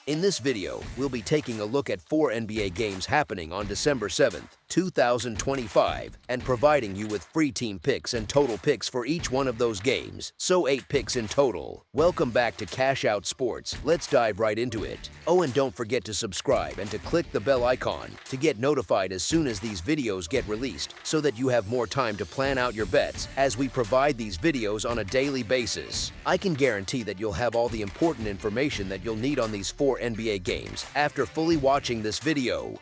In this video, we'll be taking a look at 4 NBA games happening on December 7th, 2025, and providing you with free team picks and total picks for each one of those games, so 8 picks in total. Welcome back to Cash Out Sports. Let's dive right into it. Oh, and don't forget to subscribe and to click the bell icon to get notified as soon as these videos get released, so that you have more time to plan out your bets as we provide these videos on a daily basis. I can guarantee that you'll have all the important information that you'll need on these 4 NBA games after fully watching this video.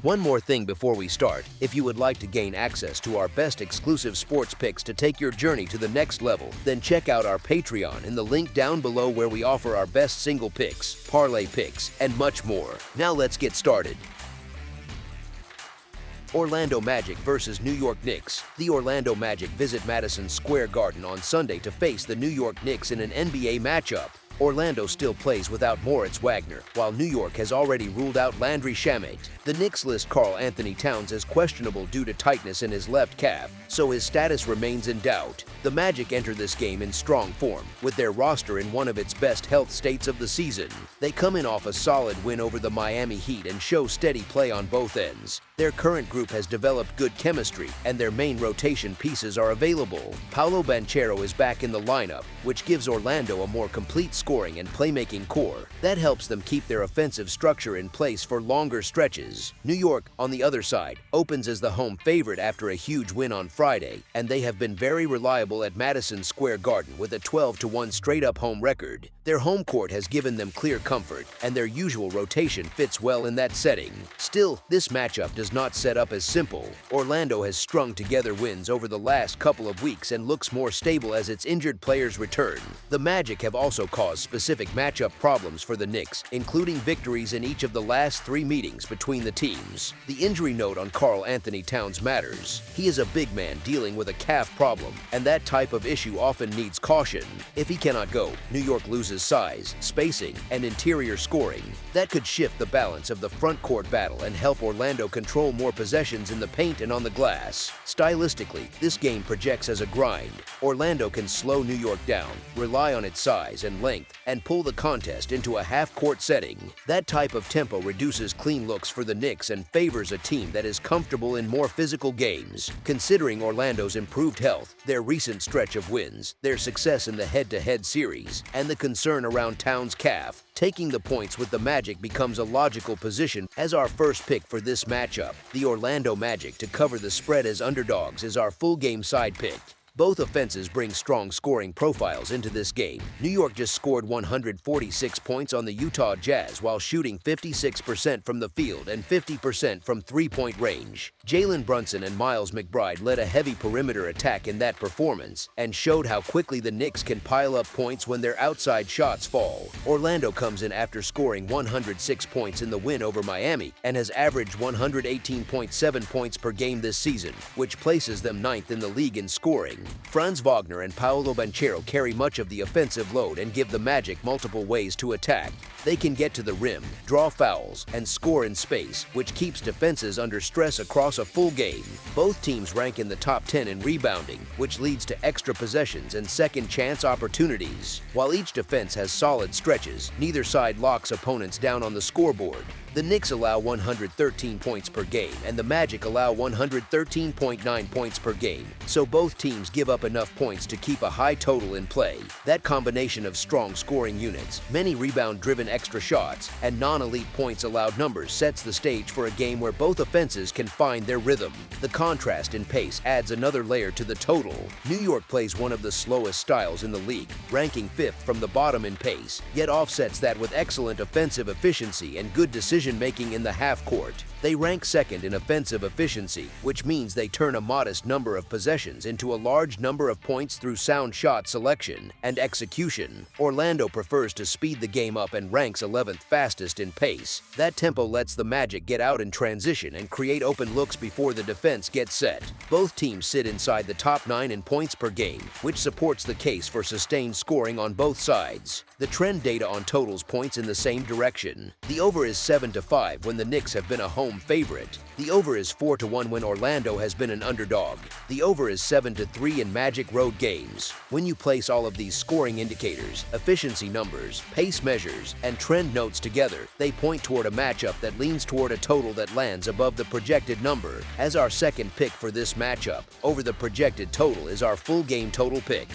One more thing before we start: if you would like to gain access to our best exclusive sports picks to take your journey to the next level, then check out our Patreon in the link down below, where we offer our best single picks, parlay picks, and much more. Now let's get started. Orlando Magic versus New York Knicks. The Orlando Magic visit Madison Square Garden on Sunday to face the New York Knicks in an NBA matchup. Orlando still plays without Moritz Wagner, while New York has already ruled out Landry Shamet. The Knicks list Karl Anthony Towns as questionable due to tightness in his left calf, so his status remains in doubt. The Magic enter this game in strong form, with their roster in one of its best health states of the season. They come in off a solid win over the Miami Heat and show steady play on both ends. Their current group has developed good chemistry, and their main rotation pieces are available. Paolo Banchero is back in the lineup, which gives Orlando a more complete scoring and playmaking core. That helps them keep their offensive structure in place for longer stretches. New York, on the other side, opens as the home favorite after a huge win on Friday, and they have been very reliable at Madison Square Garden with a 12-1 straight-up home record. Their home court has given them clear comfort, and their usual rotation fits well in that setting. Still, this matchup does not set up as simple. Orlando has strung together wins over the last couple of weeks and looks more stable as its injured players return. The Magic have also caused specific matchup problems for the Knicks, including victories in each of the last 3 meetings between the teams. The injury note on Karl Anthony Towns matters. He is a big man dealing with a calf problem, and that type of issue often needs caution. If he cannot go, New York loses size, spacing, and interior scoring. That could shift the balance of the front court battle and help Orlando control more possessions in the paint and on the glass. Stylistically, this game projects as a grind. Orlando can slow New York down, rely on its size and length, and pull the contest into a half-court setting. That type of tempo reduces clean looks for the Knicks and favors a team that is comfortable in more physical games. Considering Orlando's improved health, their recent stretch of wins, their success in the head-to-head series, and the concern around Towns' calf, taking the points with the Magic becomes a logical position as our first pick for this matchup. The Orlando Magic to cover the spread as underdogs is our full game side pick. Both offenses bring strong scoring profiles into this game. New York just scored 146 points on the Utah Jazz while shooting 56% from the field and 50% from three-point range. Jalen Brunson and Miles McBride led a heavy perimeter attack in that performance and showed how quickly the Knicks can pile up points when their outside shots fall. Orlando comes in after scoring 106 points in the win over Miami and has averaged 118.7 points per game this season, which places them 9th in the league in scoring. Franz Wagner and Paolo Banchero carry much of the offensive load and give the Magic multiple ways to attack. They can get to the rim, draw fouls, and score in space, which keeps defenses under stress across a full game. Both teams rank in the top 10 in rebounding, which leads to extra possessions and second chance opportunities. While each defense has solid stretches, neither side locks opponents down on the scoreboard. The Knicks allow 113 points per game, and the Magic allow 113.9 points per game, so both teams give up enough points to keep a high total in play. That combination of strong scoring units, many rebound-driven extra shots, and non-elite points allowed numbers sets the stage for a game where both offenses can find their rhythm. The contrast in pace adds another layer to the total. New York plays one of the slowest styles in the league, ranking 5th from the bottom in pace, yet offsets that with excellent offensive efficiency and good decision-making in the half-court. They rank 2nd in offensive efficiency, which means they turn a modest number of possessions into a large number of points through sound shot selection and execution. Orlando prefers to speed the game up and ranks 11th fastest in pace. That tempo lets the Magic get out in transition and create open looks before the defense gets set. Both teams sit inside the top 9 in points per game, which supports the case for sustained scoring on both sides. The trend data on totals points in the same direction. The over is 7-5 when the Knicks have been a home favorite. The over is 4-1 when Orlando has been an underdog. The over is 7-3 in Magic road games. When you place all of these scoring indicators, efficiency numbers, pace measures, and trend notes together, they point toward a matchup that leans toward a total that lands above the projected number. As our second pick for this matchup, over the projected total is our full game total pick.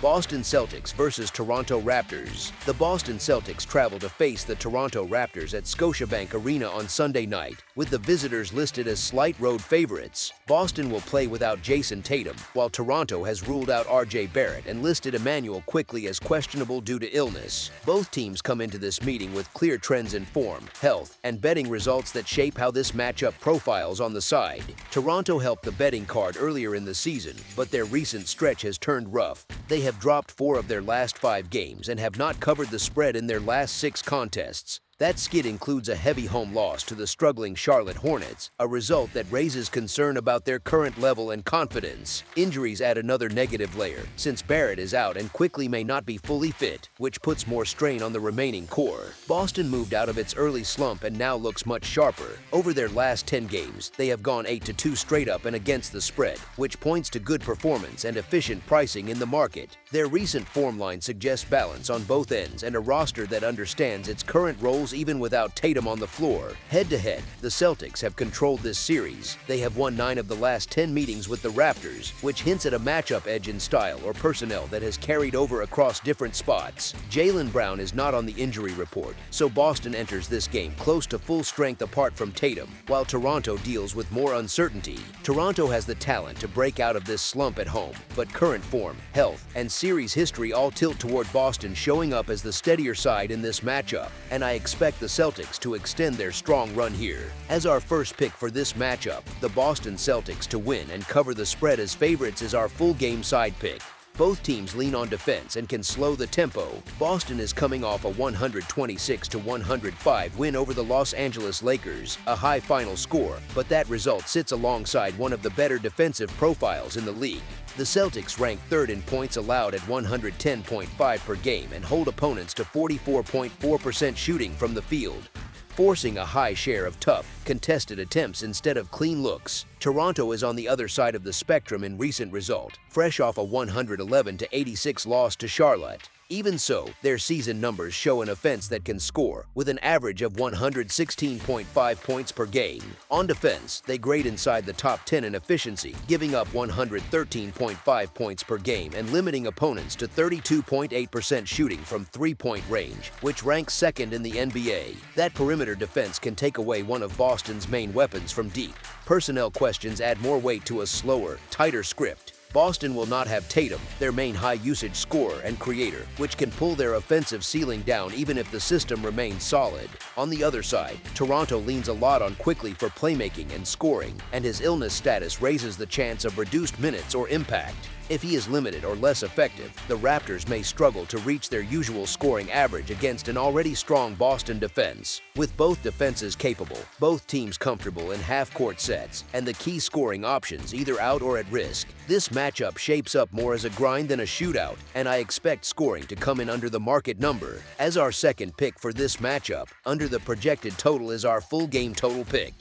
Boston Celtics versus Toronto Raptors. The Boston Celtics travel to face the Toronto Raptors at Scotiabank Arena on Sunday night, with the visitors listed as slight road favorites. Boston will play without Jason Tatum, while Toronto has ruled out R.J. Barrett and listed Emmanuel quickly as questionable due to illness. Both teams come into this meeting with clear trends in form, health, and betting results that shape how this matchup profiles on the side. Toronto helped the betting card earlier in the season, but their recent stretch has turned rough. They have dropped 4 of their last 5 games and have not covered the spread in their last 6 contests. That skid includes a heavy home loss to the struggling Charlotte Hornets, a result that raises concern about their current level and confidence. Injuries add another negative layer, since Barrett is out and quickly may not be fully fit, which puts more strain on the remaining core. Boston moved out of its early slump and now looks much sharper. Over their last 10 games, they have gone 8-2 straight up and against the spread, which points to good performance and efficient pricing in the market. Their recent form line suggests balance on both ends and a roster that understands its current roles even without Tatum on the floor. Head-to-head, the Celtics have controlled this series. They have won 9 of the last 10 meetings with the Raptors, which hints at a matchup edge in style or personnel that has carried over across different spots. Jaylen Brown is not on the injury report, so Boston enters this game close to full strength apart from Tatum, while Toronto deals with more uncertainty. Toronto has the talent to break out of this slump at home, but current form, health, and series history all tilt toward Boston showing up as the steadier side in this matchup, and I expect the Celtics to extend their strong run here. As our first pick for this matchup, the Boston Celtics to win and cover the spread as favorites is our full game side pick. Both teams lean on defense and can slow the tempo. Boston is coming off a 126-105 win over the Los Angeles Lakers, a high final score, but that result sits alongside one of the better defensive profiles in the league. The Celtics rank 3rd in points allowed at 110.5 per game and hold opponents to 44.4% shooting from the field, forcing a high share of tough, contested attempts instead of clean looks. Toronto is on the other side of the spectrum in recent result, fresh off a 111-86 loss to Charlotte. Even so, their season numbers show an offense that can score, with an average of 116.5 points per game. On defense, they grade inside the top 10 in efficiency, giving up 113.5 points per game and limiting opponents to 32.8% shooting from three-point range, which ranks 2nd in the NBA. That perimeter defense can take away one of Boston's main weapons from deep. Personnel questions add more weight to a slower, tighter script. Boston will not have Tatum, their main high-usage scorer and creator, which can pull their offensive ceiling down even if the system remains solid. On the other side, Toronto leans a lot on quickly for playmaking and scoring, and his illness status raises the chance of reduced minutes or impact. If he is limited or less effective, the Raptors may struggle to reach their usual scoring average against an already strong Boston defense. With both defenses capable, both teams comfortable in half-court sets, and the key scoring options either out or at risk, this matchup shapes up more as a grind than a shootout, and I expect scoring to come in under the market number. As our second pick for this matchup, under the projected total is our full game total pick.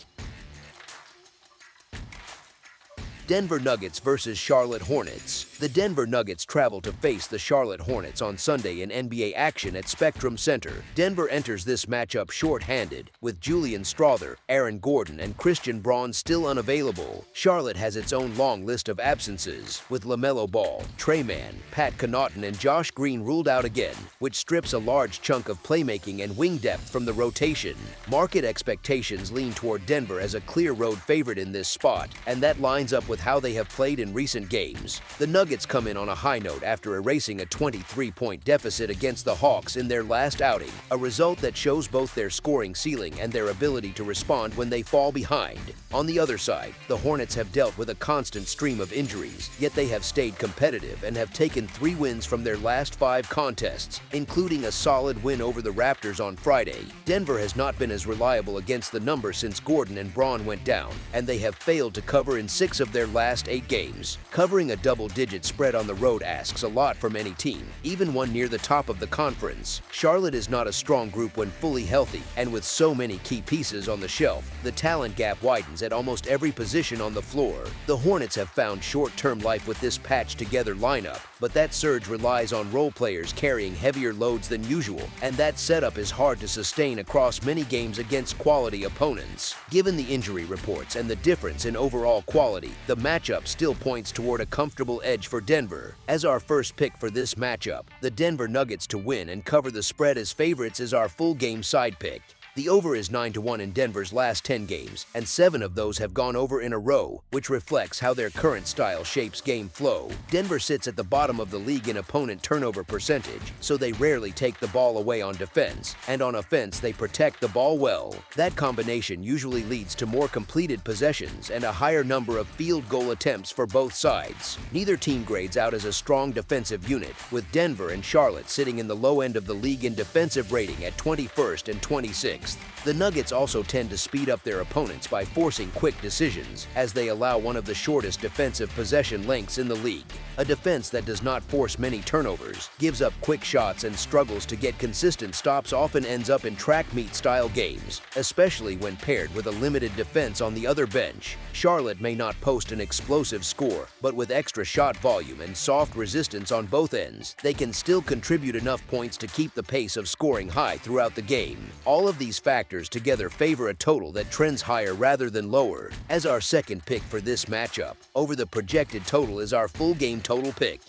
Denver Nuggets versus Charlotte Hornets. The Denver Nuggets travel to face the Charlotte Hornets on Sunday in NBA action at Spectrum Center. Denver enters this matchup short-handed, with Julian Strawther, Aaron Gordon, and Christian Braun still unavailable. Charlotte has its own long list of absences, with LaMelo Ball, Trey Mann, Pat Connaughton, and Josh Green ruled out again, which strips a large chunk of playmaking and wing depth from the rotation. Market expectations lean toward Denver as a clear road favorite in this spot, and that lines up with how they have played in recent games. The Nuggets come in on a high note after erasing a 23-point deficit against the Hawks in their last outing, a result that shows both their scoring ceiling and their ability to respond when they fall behind. On the other side, the Hornets have dealt with a constant stream of injuries, yet they have stayed competitive and have taken 3 wins from their last 5 contests, including a solid win over the Raptors on Friday. Denver has not been as reliable against the number since Gordon and Braun went down, and they have failed to cover in 6 of their last 8 games. Covering a double-digit spread on the road asks a lot from any team, even one near the top of the conference. Charlotte is not a strong group when fully healthy, and with so many key pieces on the shelf, the talent gap widens at almost every position on the floor. The Hornets have found short-term life with this patched-together lineup, but that surge relies on role players carrying heavier loads than usual, and that setup is hard to sustain across many games against quality opponents. Given the injury reports and the difference in overall quality, the matchup still points toward a comfortable edge for Denver. As our first pick for this matchup, the Denver Nuggets to win and cover the spread as favorites is our full game side pick. The over is 9-1 in Denver's last 10 games, and 7 of those have gone over in a row, which reflects how their current style shapes game flow. Denver sits at the bottom of the league in opponent turnover percentage, so they rarely take the ball away on defense, and on offense they protect the ball well. That combination usually leads to more completed possessions and a higher number of field goal attempts for both sides. Neither team grades out as a strong defensive unit, with Denver and Charlotte sitting in the low end of the league in defensive rating at 21st and 26th. The Nuggets also tend to speed up their opponents by forcing quick decisions, as they allow one of the shortest defensive possession lengths in the league. A defense that does not force many turnovers, gives up quick shots, and struggles to get consistent stops often ends up in track meet style games, especially when paired with a limited defense on the other bench. Charlotte may not post an explosive score, but with extra shot volume and soft resistance on both ends, they can still contribute enough points to keep the pace of scoring high throughout the game. All of these factors together favor a total that trends higher rather than lower. As our second pick for this matchup, over the projected total is our full game total pick.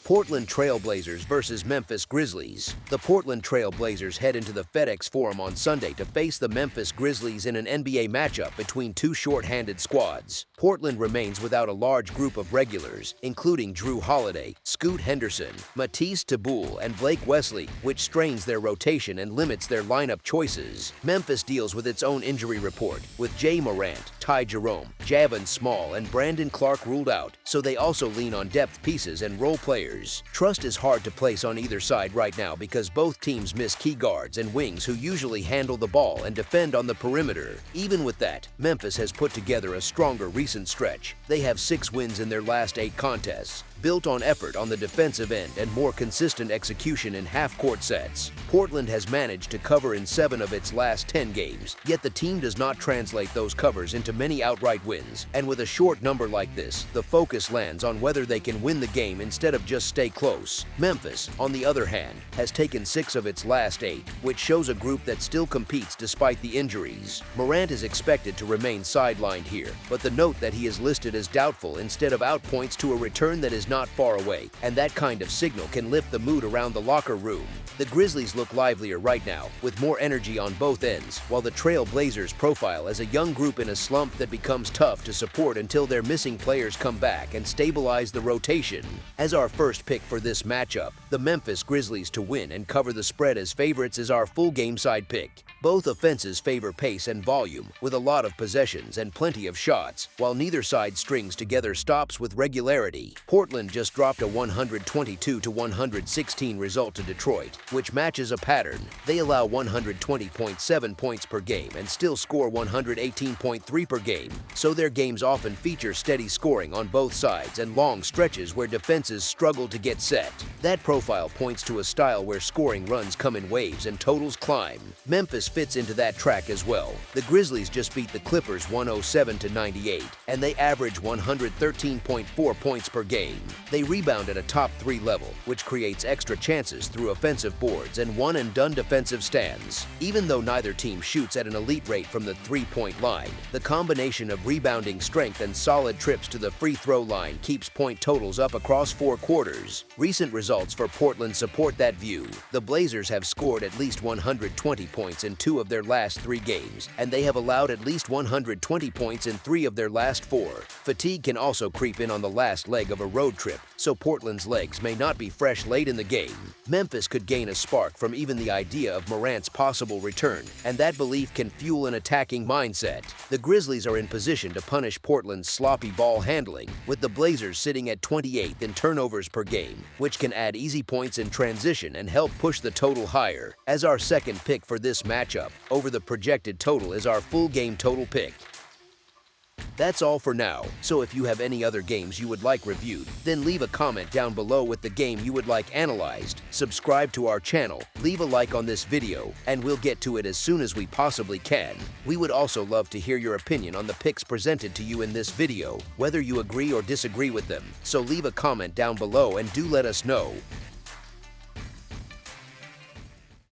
Portland Trail Blazers versus Memphis Grizzlies. The Portland Trail Blazers head into the FedEx Forum on Sunday to face the Memphis Grizzlies in an NBA matchup between two short-handed squads. Portland remains without a large group of regulars, including Drew Holiday, Scoot Henderson, Matisse Thybulle, and Blake Wesley, which strains their rotation and limits their lineup choices. Memphis deals with its own injury report, with Jay Morant, Ty Jerome, Javon Small, and Brandon Clark ruled out, so they also lean on depth pieces and role players. Trust is hard to place on either side right now because both teams miss key guards and wings who usually handle the ball and defend on the perimeter. Even with that, Memphis has put together a stronger recent stretch. They have 6 wins in their last 8 contests, built on effort on the defensive end and more consistent execution in half-court sets. Portland has managed to cover in 7 of its last 10 games, yet the team does not translate those covers into many outright wins. And with a short number like this, the focus lands on whether they can win the game instead of just stay close. Memphis, on the other hand, has taken 6 of its last 8, which shows a group that still competes despite the injuries. Morant is expected to remain sidelined here, but the note that he is listed as doubtful instead of out points to a return that is not far away, and that kind of signal can lift the mood around the locker room. The Grizzlies look livelier right now, with more energy on both ends, while the Trail Blazers profile as a young group in a slump that becomes tough to support until their missing players come back and stabilize the rotation. As our first pick for this matchup, the Memphis Grizzlies to win and cover the spread as favorites is our full game side pick. Both offenses favor pace and volume, with a lot of possessions and plenty of shots, while neither side strings together stops with regularity. Portland just dropped a 122-116 result to Detroit, which matches a pattern. They allow 120.7 points per game and still score 118.3 per game, so their games often feature steady scoring on both sides and long stretches where defenses struggle to get set. That profile points to a style where scoring runs come in waves and totals climb. Memphis fits into that track as well. The Grizzlies just beat the Clippers 107-98, and they average 113.4 points per game. They rebound at a top 3 level, which creates extra chances through offensive boards and one-and-done defensive stands. Even though neither team shoots at an elite rate from the three-point line, the combination of rebounding strength and solid trips to the free throw line keeps point totals up across 4 quarters. Recent results for Portland support that view. The Blazers have scored at least 120 points in 2 of their last 3 games, and they have allowed at least 120 points in 3 of their last 4. Fatigue can also creep in on the last leg of a road trip, so Portland's legs may not be fresh late in the game. Memphis could gain a spark from even the idea of Morant's possible return, and that belief can fuel an attacking mindset. The Grizzlies are in position to punish Portland's sloppy ball handling, with the Blazers sitting at 28th in turnovers per game, which can add easy points in transition and help push the total higher. As our second pick for this matchup, over the projected total is our full game total pick. That's all for now, so if you have any other games you would like reviewed, then leave a comment down below with the game you would like analyzed, subscribe to our channel, leave a like on this video, and we'll get to it as soon as we possibly can. We would also love to hear your opinion on the picks presented to you in this video, whether you agree or disagree with them, so leave a comment down below and do let us know.